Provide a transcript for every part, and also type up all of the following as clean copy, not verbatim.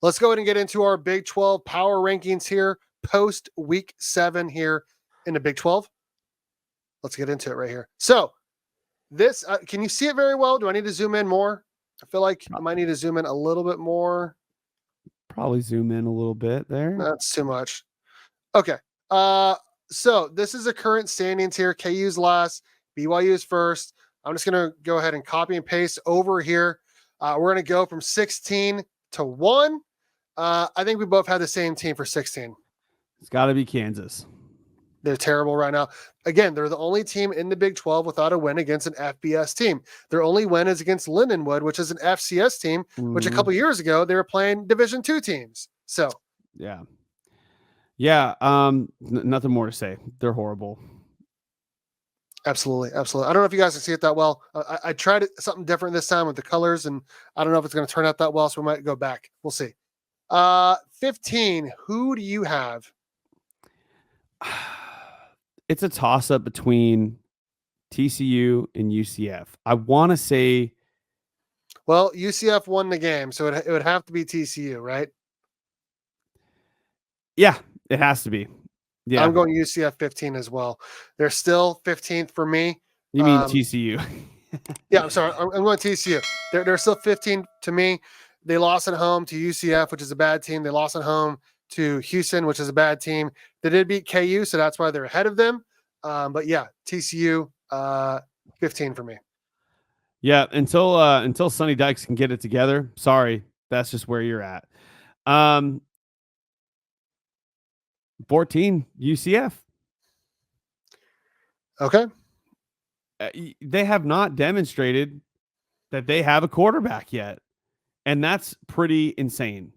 let's go ahead and get into our Big 12 power rankings here post week 7 here in the Big 12. Let's get into it right here. So this, can you see it very well? Do I need to zoom in more? I feel like I might need to zoom in a little bit more. Probably zoom in a little bit there. That's too much. Okay. So this is the current standings here. KU's last, BYU's first. I'm just going to go ahead and copy and paste over here. We're going to go from 16 to 1. I think we both had the same team for 16. It's got to be Kansas. They're terrible right now. Again, they're the only team in the Big 12 without a win against an FBS team. Their only win is against Lindenwood, which is an FCS team, which a couple years ago they were playing Division II teams. So, yeah. Nothing more to say. They're horrible. Absolutely. I don't know if you guys can see it that well. I tried something different this time with the colors, and I don't know if it's going to turn out that well, so we might go back. We'll see. 15. Who do you have? It's a toss-up between TCU and UCF. I want to say... Well, UCF won the game, so it would have to be TCU, right? Yeah, it has to be. Yeah, I'm going UCF 15 as well. They're still 15th for me. You mean TCU? Yeah, I'm sorry. I'm going TCU. They're still 15 to me. They lost at home to UCF, which is a bad team. They lost at home to Houston, which is a bad team. They did beat KU, so that's why they're ahead of them. But yeah, TCU 15 for me. Yeah, until Sonny Dykes can get it together. Sorry, that's just where you're at. 14 UCF. Okay. They have not demonstrated that they have a quarterback yet, and that's pretty insane.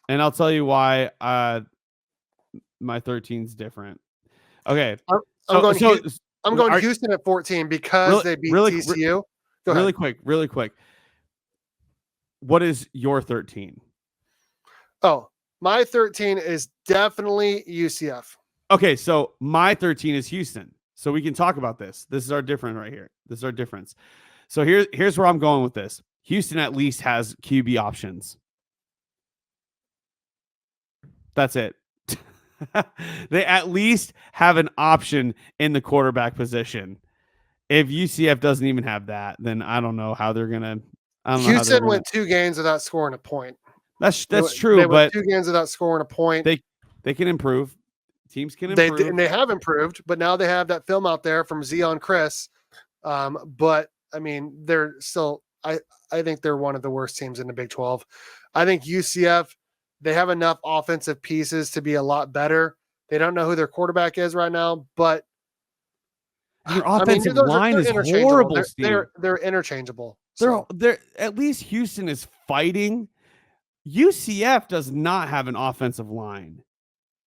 And I'll tell you why my 13 is different. Okay. I'm going Houston at 14 because they beat TCU. Go ahead. Really quick. What is your 13? Oh, my 13 is definitely UCF. Okay, so my 13 is Houston. So we can talk about this. This is our difference right here. This is our difference. So here's where I'm going with this. Houston at least has QB options. That's it. They at least have an option in the quarterback position. If UCF doesn't even have that, then I don't know how they're gonna. Houston went 2 games without scoring a point. That's true, but 2 games without scoring a point. They can improve. Teams can improve. And they have improved, but now they have that film out there from Zion Chris. But I mean, they're still. I think they're one of the worst teams in the Big 12. I think UCF. They have enough offensive pieces to be a lot better. They don't know who their quarterback is right now, but their offensive line is horrible. They're interchangeable. They're at least Houston is fighting. UCF does not have an offensive line.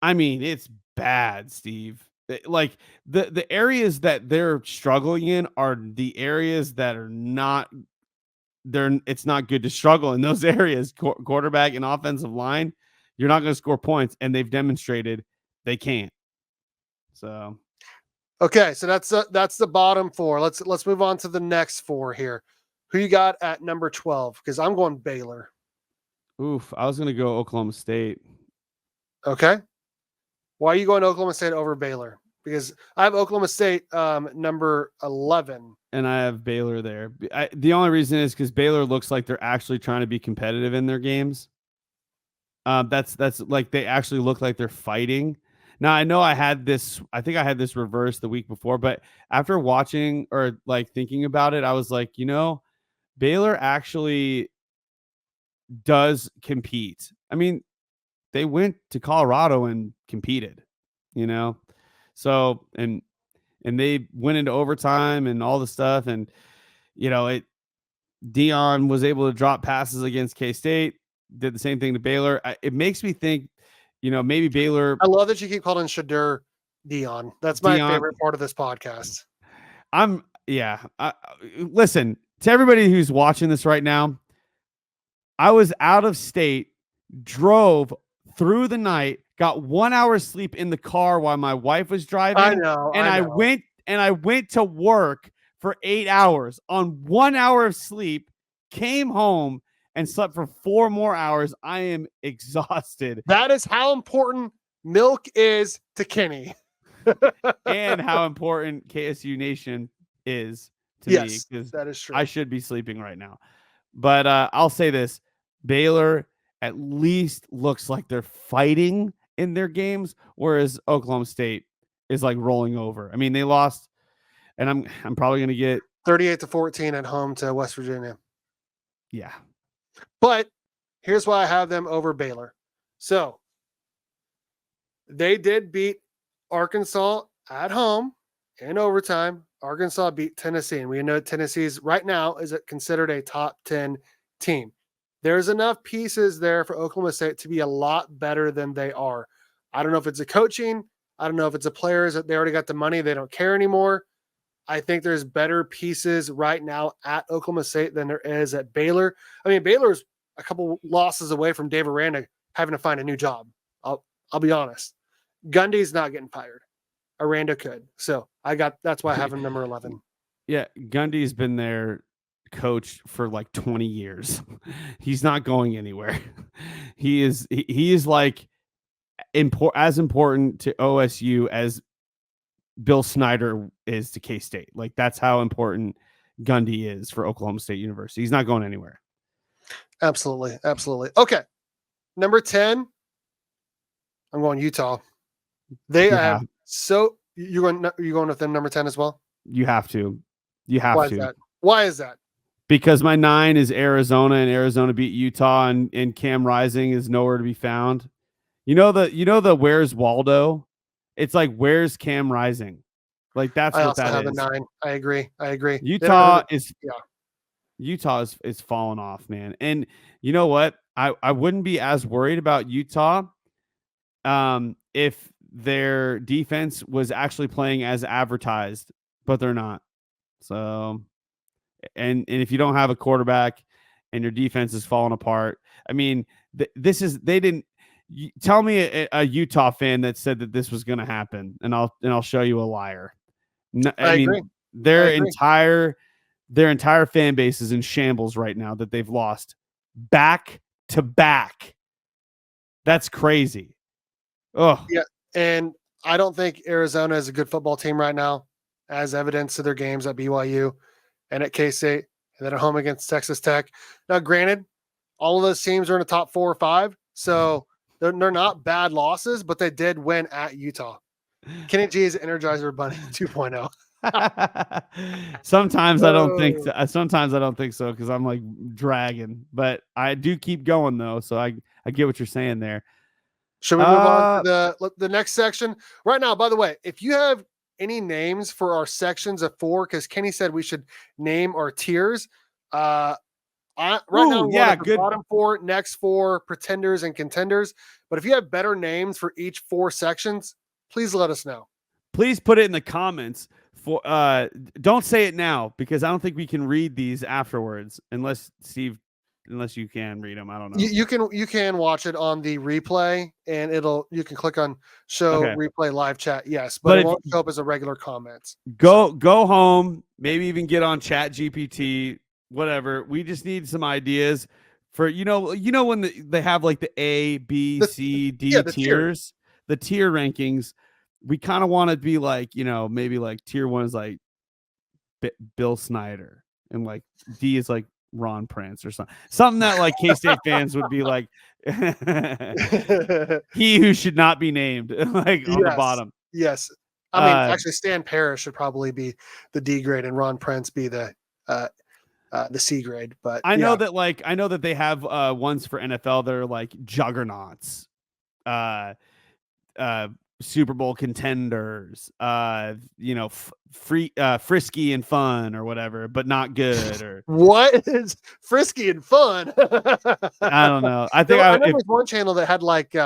I mean, it's bad, Steve. Like the areas that they're struggling in are the areas that are not. It's not good to struggle in those areas. Quarterback and offensive line, you're not going to score points, and they've demonstrated they can't. So, okay, so that's the bottom 4. Let's move on to the next 4 here. Who you got at number 12? Because I'm going Baylor. Oof, I was going to go Oklahoma State. Okay, why are you going Oklahoma State over Baylor? Because I have Oklahoma State number 11. And I have Baylor there. The only reason is because Baylor looks like they're actually trying to be competitive in their games. That's like they actually look like they're fighting. Now, I know I think I had this reversed the week before, but after watching or like thinking about it, I was like, Baylor actually does compete. I mean, they went to Colorado and competed, So, and they went into overtime and all the stuff. And, Dion was able to drop passes against K-State, did the same thing to Baylor. It makes me think, maybe Baylor. I love that you keep calling Shadur Dion. That's my favorite part of this podcast. Listen, to everybody who's watching this right now, I was out of state, drove through the night, got 1 hour sleep in the car while my wife was driving. I know. I went to work for 8 hours on 1 hour of sleep, came home, and slept for 4 more hours. I am exhausted. That is how important milk is to Kenny. And how important KSU Nation is to me, Yes, because that is true. I should be sleeping right now. But I'll say this: Baylor at least looks like they're fighting in their games, whereas Oklahoma State is like rolling over. I mean, they lost, and I'm probably gonna get 38-14 at home to West Virginia. yeah. But here's why I have them over Baylor. So they did beat Arkansas at home in overtime. Arkansas beat Tennessee, and we know Tennessee's right now is considered a top 10 team. There's enough pieces there for Oklahoma State to be a lot better than they are. I don't know if it's a coaching. I don't know if it's a players that they already got the money. They don't care anymore. I think there's better pieces right now at Oklahoma State than there is at Baylor. I mean, Baylor's a couple losses away from Dave Aranda having to find a new job. I'll be honest. Gundy's not getting fired. Aranda could. So that's why I have him number 11. Yeah, Gundy's been their coach for like 20 years. He's not going anywhere. He is like as important to OSU as Bill Snyder is to K-State. Like, that's how important Gundy is for Oklahoma State University. He's not going anywhere. Absolutely. Absolutely. Okay. Number 10, I'm going Utah. They have you're going with them number 10 as well? You have to. You have Why to. Is that? Why is that? Because my 9 is Arizona, and Arizona beat Utah, and Cam Rising is nowhere to be found. You know the where's Waldo? It's like, where's Cam Rising? Like, that's I what that is. I also have a 9. I agree. Utah is falling off, man. And you know what? I wouldn't be as worried about Utah if their defense was actually playing as advertised, but they're not. So, and if you don't have a quarterback and your defense is falling apart, I mean, they didn't tell me a Utah fan that said that this was going to happen, and I'll show you a liar. No, I mean, agree. their entire fan base is in shambles right now that they've lost back to back. That's crazy. Oh yeah, and I don't think Arizona is a good football team right now, as evidence to their games at BYU and at K-State, and then at home against Texas Tech. Now, granted, all of those teams are in the top 4 or 5, so they're not bad losses, but they did win at Utah. Kenny G is Energizer Bunny 2.0. Sometimes I don't think so because I'm like dragging, but I do keep going though. So I get what you're saying there. Should we move on to the next section right now? By the way, if you have any names for our sections of 4, because Kenny said we should name our tiers. Now, good. Bottom 4, next 4, pretenders and contenders. But if you have better names for each 4 sections, please let us know. Please put it in the comments. Don't say it now because I don't think we can read these afterwards unless you can read them. I don't know. You can watch it on the replay, and you can click on show replay live chat. Yes, but it won't show up as a regular comments. Go home, maybe even get on Chat GPT, whatever. We just need some ideas for when they have like the A, B, C, D tiers, the tier rankings. We kind of want to be like, maybe like tier 1 is like Bill Snyder, and like D is like Ron Prince or something that like K-State fans would be like, he who should not be named, like on the bottom. Yes. I mean, actually, Stan Parrish should probably be the D grade and Ron Prince be the C grade. But I know that they have ones for NFL that are like juggernauts, Super Bowl contenders, frisky and fun or whatever, but not good. Or what is frisky and fun? I don't know. I think I remember one channel that had like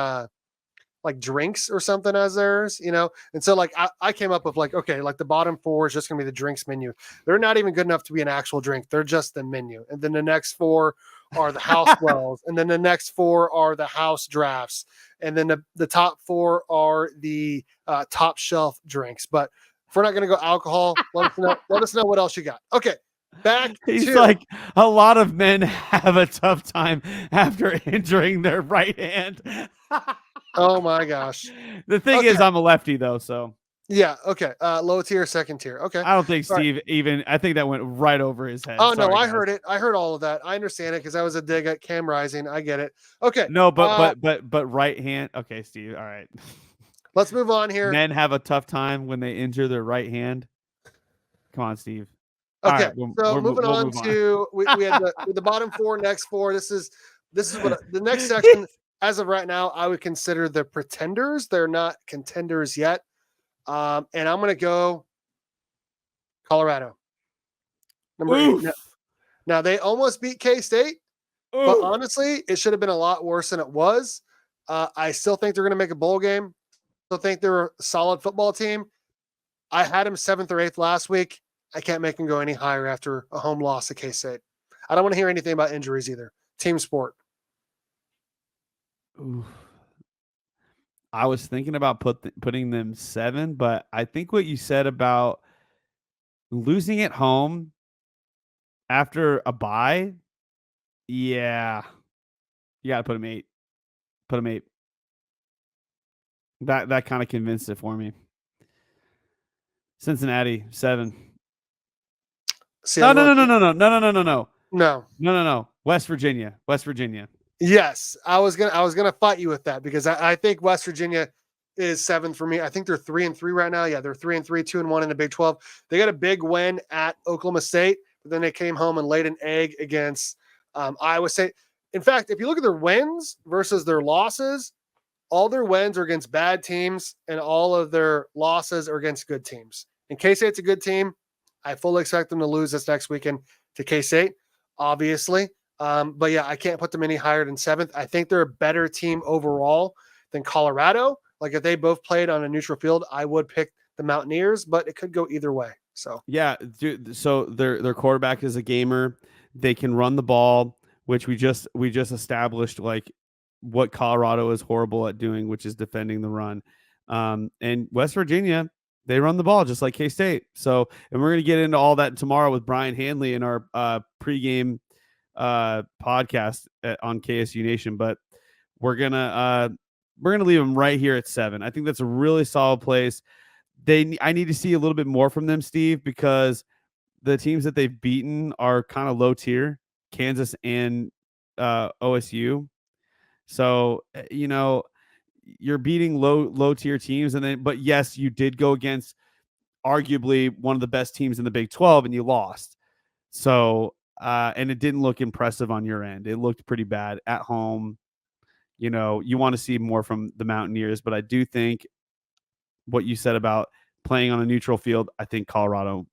drinks or something as theirs, and so like I came up with like, okay, like the bottom 4 is just gonna be the drinks menu. They're not even good enough to be an actual drink. They're just the menu, and then the next 4 are the house wells, and then the next 4 are the house drafts, and then the top 4 are the top shelf drinks. But if we're not going to go alcohol, let us know what else you got. Okay, back He's to like, a lot of men have a tough time after injuring their right hand. oh my gosh. The thing Okay. is, I'm a lefty though, so Yeah. Okay. Low tier, second tier. Okay. I don't think All right. Steve even. I think that went right over his head. Oh no, Sorry, I guys. heard it. I heard all of that. I understand it because that was a dig at Cam Rising. I get it. Okay. No, but right hand. Okay, Steve. All right. Let's move on here. Men have a tough time when they injure their right hand. Come on, Steve. All Okay. right, we'll, So moving we'll on move on. to we had the bottom four, next four. This is what the next section. As of right now, I would consider the pretenders. They're not contenders yet. And I'm gonna go Colorado. Number 8. Oof. Now they almost beat K-State, but Oof. honestly, it should have been a lot worse than it was. I still think they're going to make a bowl game. Still think they're a solid football team. I had them 7th or 8th last week. I can't make them go any higher after a home loss to K-State. I don't want to hear anything about injuries either. Team sport. Oof. I was thinking about putting them 7, but I think what you said about losing at home after a bye, yeah, you got to put them 8. Put them 8. That kind of convinced it for me. Cincinnati 7. See, No, I'm no, no, going no, to no, no, no, no, no, no, no, no. no, no, no. West Virginia. West Virginia. Yes, I was gonna fight you with that because I think West Virginia is 7th for me. I think they're 3-3 right now. Yeah, they're 3-3, 2-1 in the Big 12. They got a big win at Oklahoma State, but then they came home and laid an egg against Iowa State. In fact, if you look at their wins versus their losses, all their wins are against bad teams, and all of their losses are against good teams. In K-State's a good team. I fully expect them to lose this next weekend to K-State, obviously. But yeah, I can't put them any higher than 7th. I think they're a better team overall than Colorado. Like if they both played on a neutral field, I would pick the Mountaineers, but it could go either way. So Yeah, dude, so their quarterback is a gamer. They can run the ball, which we just established like what Colorado is horrible at doing, which is defending the run. And West Virginia, they run the ball just like K-State. So, and we're going to get into all that tomorrow with Brian Hanley in our pregame podcast on KSU Nation, but we're going to leave them right here at 7. I think that's a really solid place. I need to see a little bit more from them, Steve, because the teams that they've beaten are kind of low tier, Kansas and OSU. So, you're beating low tier teams, but yes, you did go against arguably one of the best teams in the Big 12 and you lost. So, and it didn't look impressive on your end. It looked pretty bad at home. You want to see more from the Mountaineers, but I do think what you said about playing on a neutral field, I think Colorado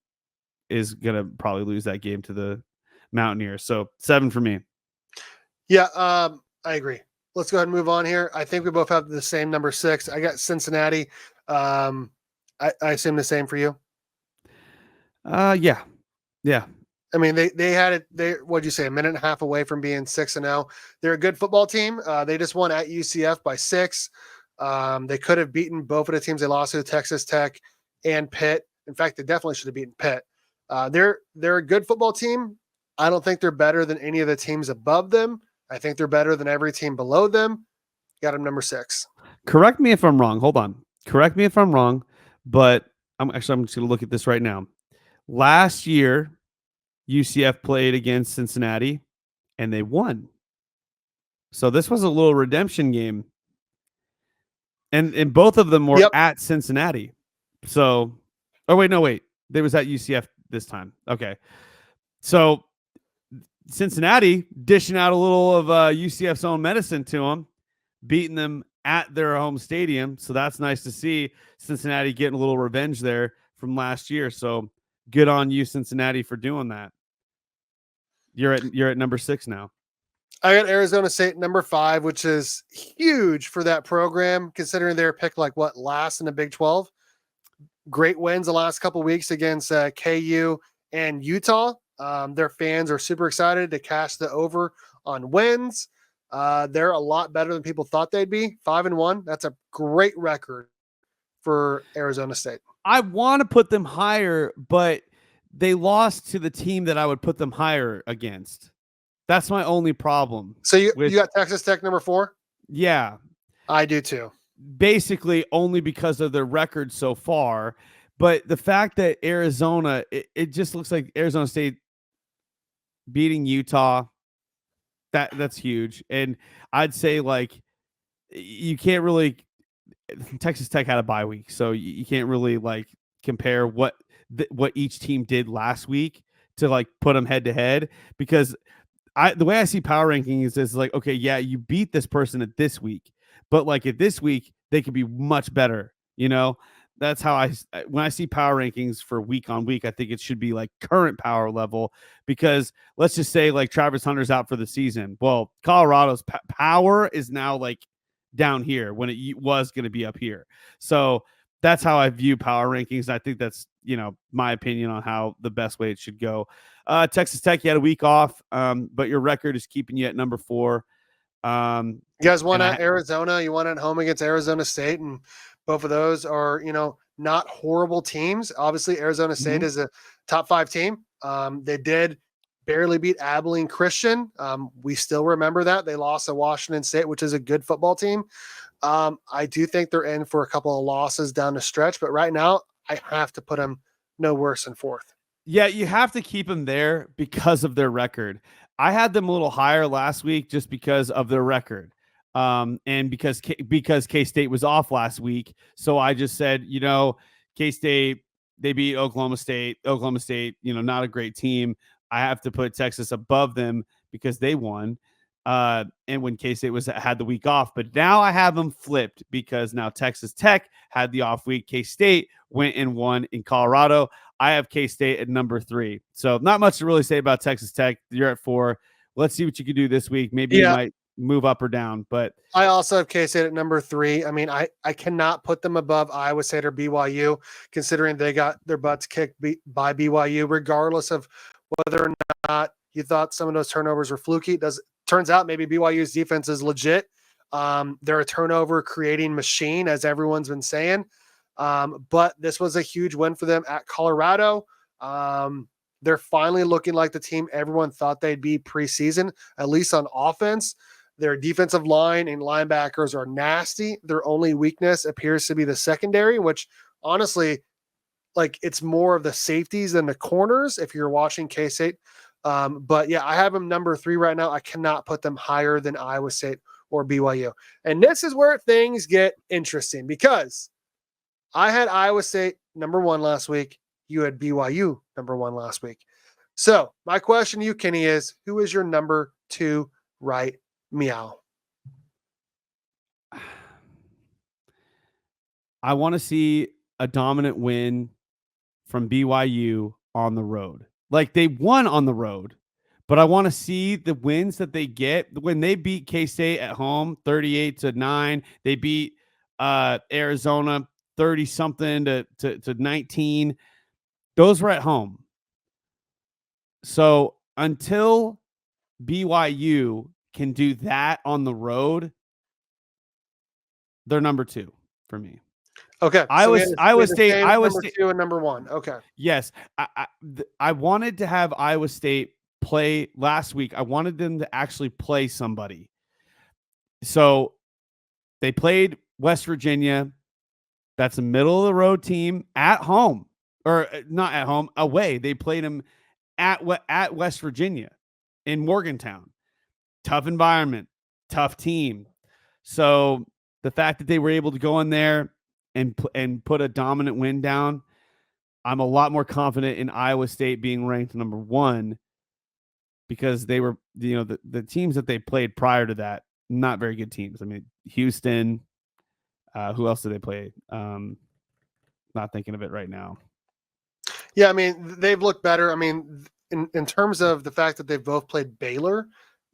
is going to probably lose that game to the Mountaineers. So 7 for me. yeah, I agree. Let's go ahead and move on here. I think we both have the same number 6. I got Cincinnati. I assume the same for you. Yeah. I mean, they had it. What'd you say? A minute and a half away from being 6-0. They're a good football team. They just won at UCF by 6. They could have beaten both of the teams they lost to, Texas Tech and Pitt. In fact, they definitely should have beaten Pitt. They're a good football team. I don't think they're better than any of the teams above them. I think they're better than every team below them. Got them number 6. Correct me if I'm wrong. Hold on. Correct me if I'm wrong, but I'm just going to look at this right now. Last year, UCF played against Cincinnati and they won. So this was a little redemption game. And both of them were at Cincinnati. So, they was at UCF this time. Okay. So Cincinnati dishing out a little of UCF's own medicine to them, beating them at their home stadium. So that's nice to see Cincinnati getting a little revenge there from last year. So good on you, Cincinnati, for doing that. You're at number 6 now. I got Arizona State number 5, which is huge for that program, considering they're picked last in the Big 12. Great wins the last couple of weeks against KU and Utah. Their fans are super excited to cash the over on wins. They're a lot better than people thought they'd be. 5-1. That's a great record for Arizona State. I want to put them higher, but they lost to the team that I would put them higher against. That's my only problem. So you With got Texas Tech number 4? yeah, I do too. basically only because of their record so far. But the fact that Arizona, it just looks like Arizona State beating Utah, that's huge. And I'd say like you can't really Texas Tech had a bye week, so you can't really like compare what each team did last week to like put them head to head because the way I see power rankings is like, okay, yeah, you beat this person at this week, but like at this week they could be much better. You know, that's how when I see power rankings for week on week, I think it should be like current power level because let's just say like Travis Hunter's out for the season. Well, Colorado's power is now like down here when it was going to be up here. So that's how I view power rankings. I think that's, my opinion on how the best way it should go. Texas Tech, you had a week off, but your record is keeping you at number 4. You guys won at Arizona. You won at home against Arizona State, and both of those are, not horrible teams. Obviously, Arizona State is a top 5 team. They did barely beat Abilene Christian. We still remember that. They lost to Washington State, which is a good football team. I do think they're in for a couple of losses down the stretch, but right now I have to put them no worse than 4th. Yeah, you have to keep them there because of their record. I had them a little higher last week just because of their record. And because K-State was off last week. So I just said, K-State, they beat Oklahoma State. Oklahoma State, not a great team. I have to put Texas above them because they won. And when K-State had the week off, but now I have them flipped because now Texas Tech had the off week. K-State went and won in Colorado. I have K-State at number 3. So not much to really say about Texas Tech. You're at 4. Let's see what you can do this week. Maybe you might move up or down, but I also have K-State at number 3. I mean, I cannot put them above Iowa State or BYU, considering they got their butts kicked by BYU, regardless of whether or not you thought some of those turnovers were fluky. Turns out maybe BYU's defense is legit. They're a turnover creating machine, as everyone's been saying. But this was a huge win for them at Colorado. They're finally looking like the team everyone thought they'd be preseason, at least on offense. Their defensive line and linebackers are nasty. Their only weakness appears to be the secondary, which honestly, like it's more of the safeties than the corners if you're watching K-State. But yeah, I have them number 3 right now. I cannot put them higher than Iowa State or BYU. And this is where things get interesting because I had Iowa State number 1 last week. You had BYU number 1 last week. So my question to you, Kenny, is who is your number 2 right meow? I want to see a dominant win from BYU on the road. Like they won on the road, but I want to see the wins that they get when they beat K-State at home 38-9. They beat Arizona 30 something to 19. Those were at home. So until BYU can do that on the road, they're number 2 for me. Okay. Iowa State, number 2 and number 1. Okay. Yes. I wanted to have Iowa State play last week. I wanted them to actually play somebody. So they played West Virginia. That's a middle of the road team at home, or not at home, away. They played them at West Virginia in Morgantown. Tough environment, tough team. So the fact that they were able to go in there and put a dominant win down, I'm a lot more confident in Iowa State being ranked number 1 because they were, the teams that they played prior to that, not very good teams. I mean, Houston, who else did they play? Not thinking of it right now. Yeah, I mean, they've looked better. I mean, in terms of the fact that they've both played Baylor,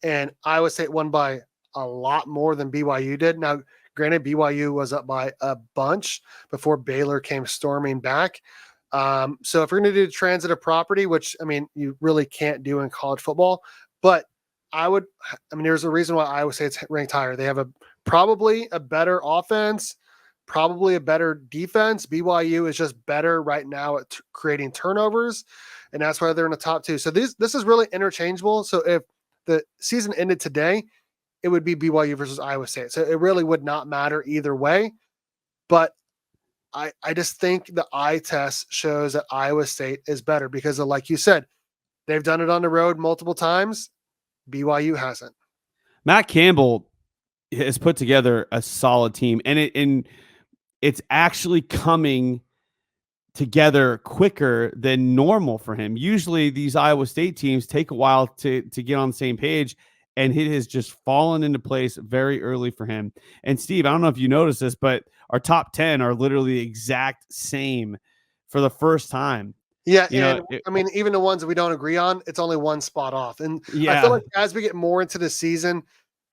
and Iowa State won by a lot more than BYU did. Now, granted, BYU was up by a bunch before Baylor came storming back. So if we're going to do transitive property, which, I mean, you really can't do in college football, but there's a reason why Iowa State's ranked higher. They have probably a better offense, probably a better defense. BYU is just better right now at creating turnovers. and that's why they're in the top 2. So this is really interchangeable. So if the season ended today, it would be BYU versus Iowa State. So it really would not matter either way. But I just think the eye test shows that Iowa State is better because of, like you said, they've done it on the road multiple times. BYU hasn't. Matt Campbell has put together a solid team, and it's actually coming together quicker than normal for him. Usually these Iowa State teams take a while to get on the same page, and it has just fallen into place very early for him. And Steve, I don't know if you noticed this, but our top 10 are literally the exact same for the first time. Yeah, I mean, even the ones that we don't agree on, it's only one spot off. And I feel like as we get more into the season,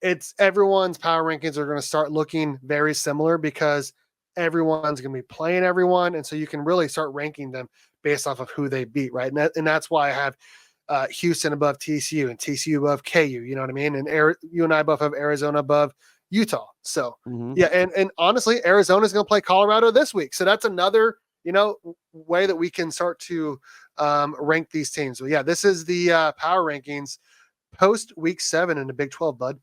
it's everyone's power rankings are going to start looking very similar because everyone's going to be playing everyone, and so you can really start ranking them based off of who they beat, right? And that's why I have Houston above TCU and TCU above KU. You know what I mean? And you and I both have Arizona above Utah. So yeah, and honestly, Arizona's going to play Colorado this week, so that's another way that we can start to rank these teams. So yeah, this is the power rankings post week 7 in the Big 12, bud.